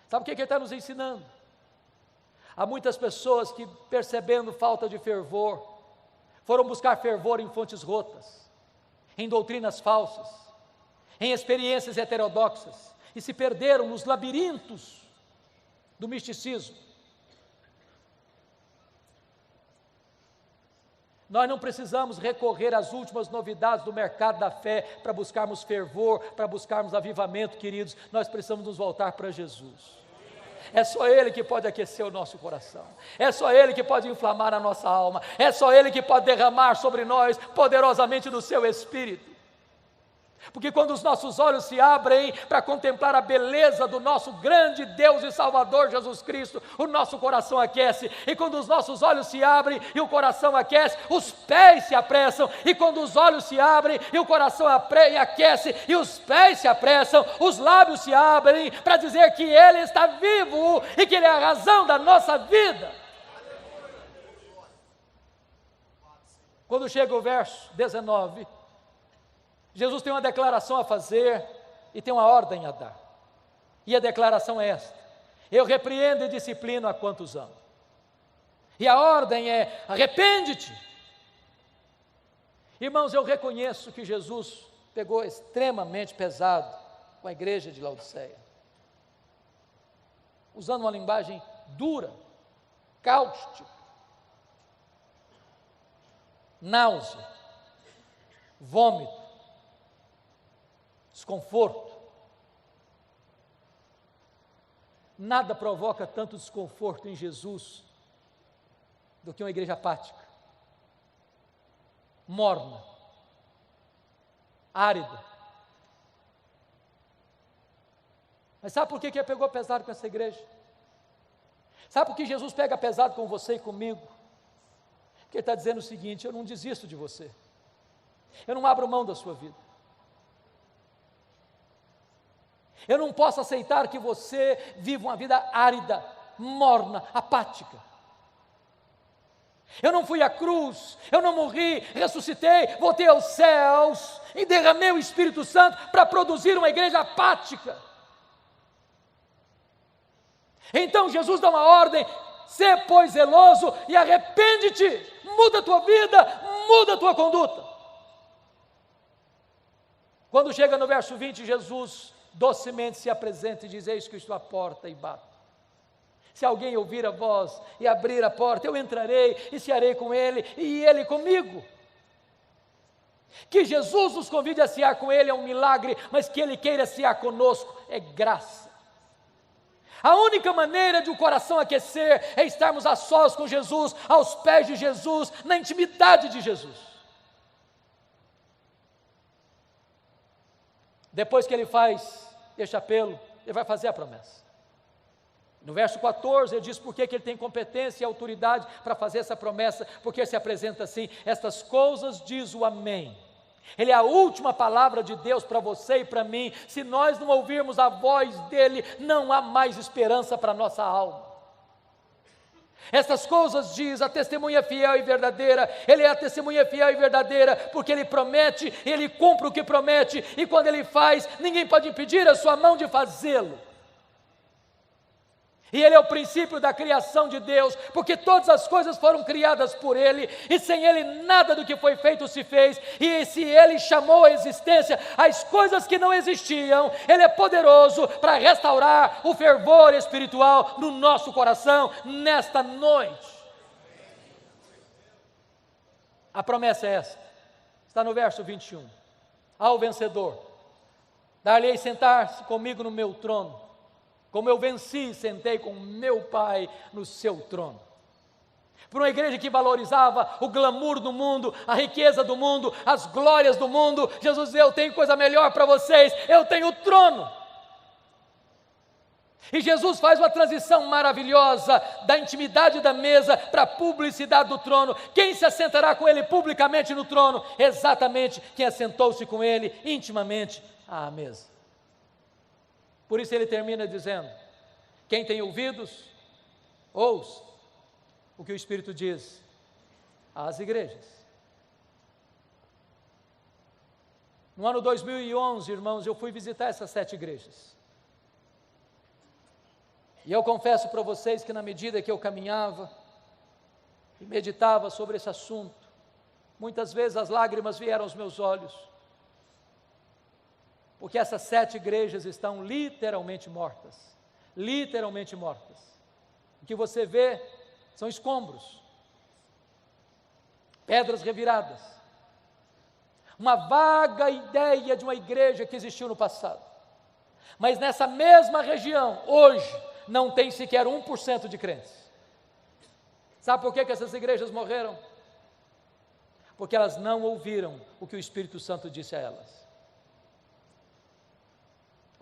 Sabe o que Ele está nos ensinando? Há muitas pessoas que, percebendo falta de fervor, foram buscar fervor em fontes rotas, em doutrinas falsas, em experiências heterodoxas, e se perderam nos labirintos do misticismo. Nós não precisamos recorrer às últimas novidades do mercado da fé para buscarmos fervor, para buscarmos avivamento, queridos. Nós precisamos nos voltar para Jesus. É só Ele que pode aquecer o nosso coração, é só Ele que pode inflamar a nossa alma, é só Ele que pode derramar sobre nós poderosamente do seu Espírito. Porque quando os nossos olhos se abrem para contemplar a beleza do nosso grande Deus e Salvador Jesus Cristo, o nosso coração aquece. E quando os nossos olhos se abrem e o coração aquece, os pés se apressam. E quando os olhos se abrem e o coração aquece e os pés se apressam, os lábios se abrem para dizer que Ele está vivo e que Ele é a razão da nossa vida. Quando chega o verso 19, Jesus tem uma declaração a fazer e tem uma ordem a dar. E a declaração é esta: eu repreendo e disciplino a quantos amo. E a ordem é: arrepende-te. Irmãos, eu reconheço que Jesus pegou extremamente pesado com a igreja de Laodiceia, usando uma linguagem dura, cáustica, náusea, vômito, desconforto. Nada provoca tanto desconforto em Jesus do que uma igreja apática, morna, árida. Mas sabe por que ele pegou pesado com essa igreja? Sabe por que Jesus pega pesado com você e comigo? Porque ele está dizendo o seguinte: eu não desisto de você, eu não abro mão da sua vida, eu não posso aceitar que você viva uma vida árida, morna, apática. Eu não fui à cruz, eu não morri, ressuscitei, voltei aos céus e derramei o Espírito Santo para produzir uma igreja apática. Então Jesus dá uma ordem: sê, pois, zeloso e arrepende-te, muda a tua vida, muda a tua conduta. Quando chega no verso 20, Jesus docemente se apresenta e diz: eis que estou à porta e bato. Se alguém ouvir a voz e abrir a porta, eu entrarei e cearei com ele e ele comigo. Que Jesus nos convide a cear com ele é um milagre, mas que ele queira cear conosco é graça. A única maneira de o coração aquecer é estarmos a sós com Jesus, aos pés de Jesus, na intimidade de Jesus. Depois que ele faz este apelo, ele vai fazer a promessa. No verso 14 ele diz por que ele tem competência e autoridade para fazer essa promessa, porque ele se apresenta assim: estas coisas diz o Amém. Ele é a última palavra de Deus para você e para mim. Se nós não ouvirmos a voz dele, não há mais esperança para a nossa alma. Estas coisas diz a testemunha fiel e verdadeira. Ele é a testemunha fiel e verdadeira, porque ele promete, ele cumpre o que promete, e quando ele faz, ninguém pode impedir a sua mão de fazê-lo. E ele é o princípio da criação de Deus, porque todas as coisas foram criadas por ele, e sem ele nada do que foi feito se fez. E se ele chamou à existência as coisas que não existiam, ele é poderoso para restaurar o fervor espiritual no nosso coração nesta noite. A promessa é esta, está no verso 21. Ao vencedor, dar-lhe-ei sentar-se comigo no meu trono, como eu venci, sentei com meu Pai no seu trono. Para uma igreja que valorizava o glamour do mundo, a riqueza do mundo, as glórias do mundo, Jesus diz: eu tenho coisa melhor para vocês, eu tenho o trono. E Jesus faz uma transição maravilhosa da intimidade da mesa para a publicidade do trono. Quem se assentará com ele publicamente no trono? Exatamente quem assentou-se com ele intimamente à mesa. Por isso ele termina dizendo: quem tem ouvidos, ouça o que o Espírito diz às igrejas. No ano 2011, irmãos, eu fui visitar essas 7 igrejas. E eu confesso para vocês que na medida que eu caminhava e meditava sobre esse assunto, muitas vezes as lágrimas vieram aos meus olhos, porque essas 7 igrejas estão literalmente mortas. Literalmente mortas. O que você vê são escombros, pedras reviradas, uma vaga ideia de uma igreja que existiu no passado. Mas nessa mesma região, hoje, não tem sequer 1% de crentes. Sabe por que essas igrejas morreram? Porque elas não ouviram o que o Espírito Santo disse a elas.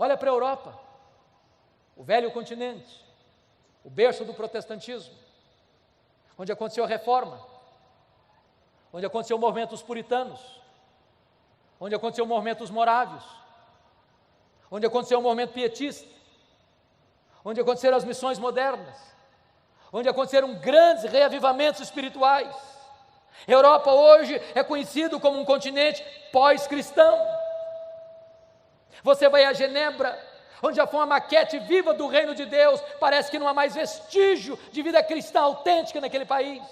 Olha para a Europa, o velho continente, o berço do protestantismo, onde aconteceu a reforma, onde aconteceu o movimento dos puritanos, onde aconteceu o movimento dos morávios, onde aconteceu o movimento pietista, onde aconteceram as missões modernas, onde aconteceram grandes reavivamentos espirituais. Europa hoje é conhecido como um continente pós-cristão. Você vai a Genebra, onde já foi uma maquete viva do reino de Deus, parece que não há mais vestígio de vida cristã autêntica naquele país.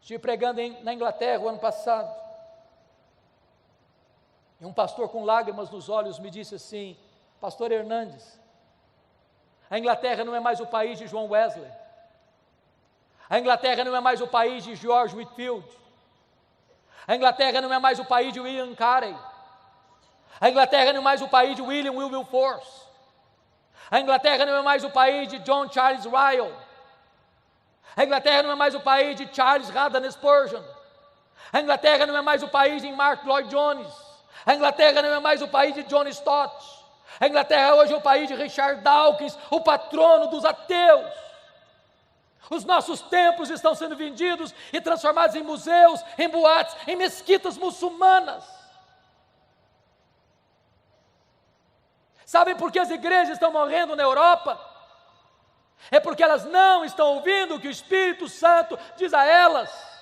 Estive pregando na Inglaterra o ano passado, e um pastor com lágrimas nos olhos me disse assim: Pastor Hernandes, a Inglaterra não é mais o país de John Wesley, a Inglaterra não é mais o país de George Whitefield, a Inglaterra não é mais o país de William Carey, a Inglaterra não é mais o país de William Wilberforce, a Inglaterra não é mais o país de John Charles Ryle, a Inglaterra não é mais o país de Charles Haddon Spurgeon, a Inglaterra não é mais o país de Mark Lloyd Jones, a Inglaterra não é mais o país de John Stott, a Inglaterra hoje é o país de Richard Dawkins, o patrono dos ateus. Os nossos templos estão sendo vendidos e transformados em museus, em boates, em mesquitas muçulmanas. Sabem por que as igrejas estão morrendo na Europa? É porque elas não estão ouvindo o que o Espírito Santo diz a elas.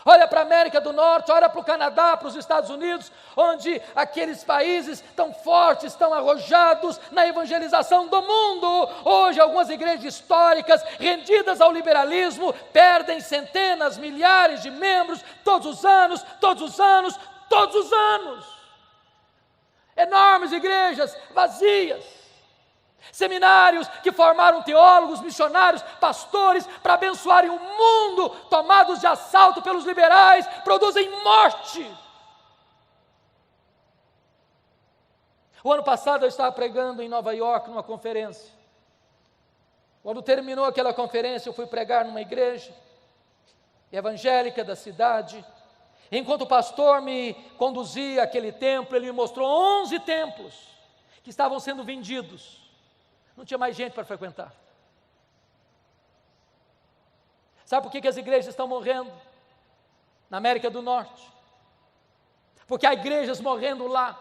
Olha para a América do Norte, olha para o Canadá, para os Estados Unidos, onde aqueles países tão fortes, tão arrojados na evangelização do mundo. Hoje algumas igrejas históricas, rendidas ao liberalismo, perdem centenas, milhares de membros todos os anos, todos os anos, todos os anos. Enormes igrejas vazias. Seminários que formaram teólogos, missionários, pastores para abençoarem o mundo, tomados de assalto pelos liberais, produzem morte. O ano passado eu estava pregando em Nova York numa conferência. Quando terminou aquela conferência, eu fui pregar numa igreja evangélica da cidade. Enquanto o pastor me conduzia àquele templo, ele me mostrou 11 templos que estavam sendo vendidos. Não tinha mais gente para frequentar. Sabe por que as igrejas estão morrendo na América do Norte? Porque há igrejas morrendo lá,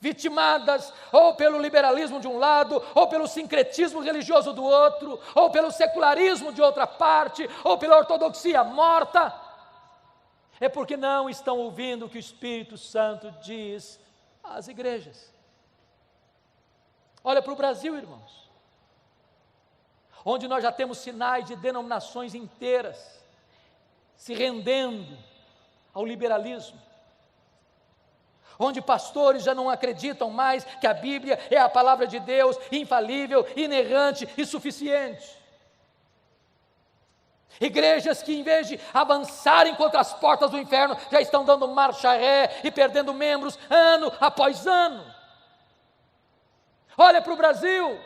vitimadas ou pelo liberalismo de um lado, ou pelo sincretismo religioso do outro, ou pelo secularismo de outra parte, ou pela ortodoxia morta. É porque não estão ouvindo o que o Espírito Santo diz às igrejas. Olha para o Brasil, irmãos, onde nós já temos sinais de denominações inteiras se rendendo ao liberalismo, onde pastores já não acreditam mais que a Bíblia é a palavra de Deus, infalível, inerrante e suficiente. Igrejas que, em vez de avançarem contra as portas do inferno, já estão dando marcha ré e perdendo membros ano após ano. Olha para o Brasil,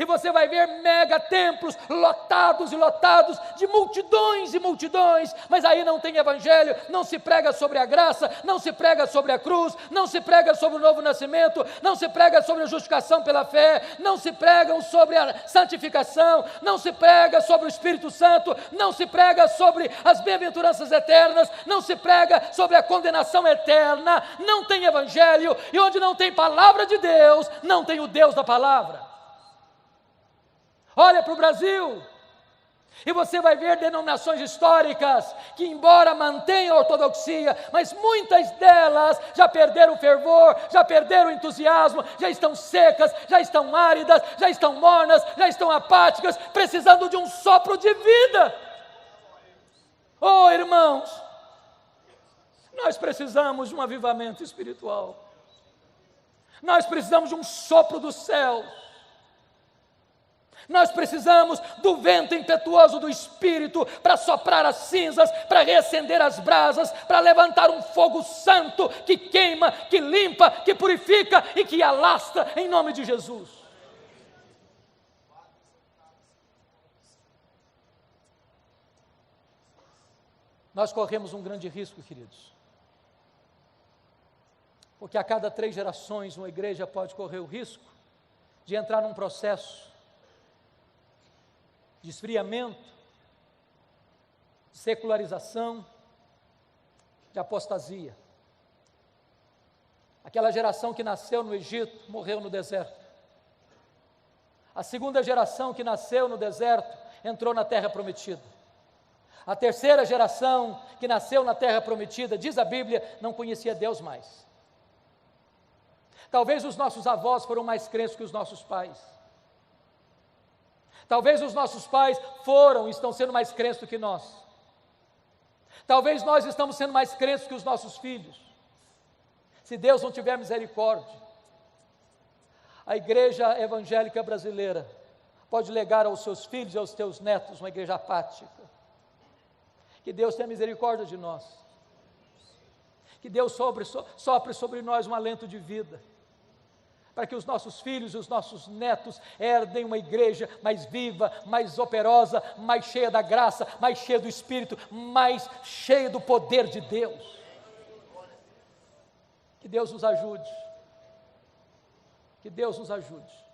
e você vai ver mega templos lotados e lotados de multidões e multidões, mas aí não tem evangelho, não se prega sobre a graça, não se prega sobre a cruz, não se prega sobre o novo nascimento, não se prega sobre a justificação pela fé, não se prega sobre a santificação, não se prega sobre o Espírito Santo, não se prega sobre as bem-aventuranças eternas, não se prega sobre a condenação eterna, não tem evangelho, e onde não tem palavra de Deus, não tem o Deus da palavra. Olha para o Brasil, e você vai ver denominações históricas que, embora mantenham a ortodoxia, mas muitas delas já perderam o fervor, já perderam o entusiasmo, já estão secas, já estão áridas, já estão mornas, já estão apáticas, precisando de um sopro de vida. Oh, irmãos, nós precisamos de um avivamento espiritual, nós precisamos de um sopro do céu. Nós precisamos do vento impetuoso do Espírito para soprar as cinzas, para reacender as brasas, para levantar um fogo santo que queima, que limpa, que purifica e que alastra em nome de Jesus. Nós corremos um grande risco, queridos, porque a cada 3 gerações uma igreja pode correr o risco de entrar num processo de esfriamento, de secularização, de apostasia. Aquela geração que nasceu no Egito, morreu no deserto. A segunda geração que nasceu no deserto entrou na terra prometida. A terceira geração que nasceu na terra prometida, diz a Bíblia, não conhecia Deus mais. Talvez os nossos avós foram mais crentes que os nossos pais. Talvez os nossos pais foram e estão sendo mais crentes do que nós. Talvez nós estamos sendo mais crentes que os nossos filhos. Se Deus não tiver misericórdia, a igreja evangélica brasileira pode legar aos seus filhos e aos teus netos uma igreja apática. Que Deus tenha misericórdia de nós. Que Deus sopre sobre nós um alento de vida, para que os nossos filhos e os nossos netos herdem uma igreja mais viva, mais operosa, mais cheia da graça, mais cheia do Espírito, mais cheia do poder de Deus. Que Deus nos ajude. Que Deus nos ajude.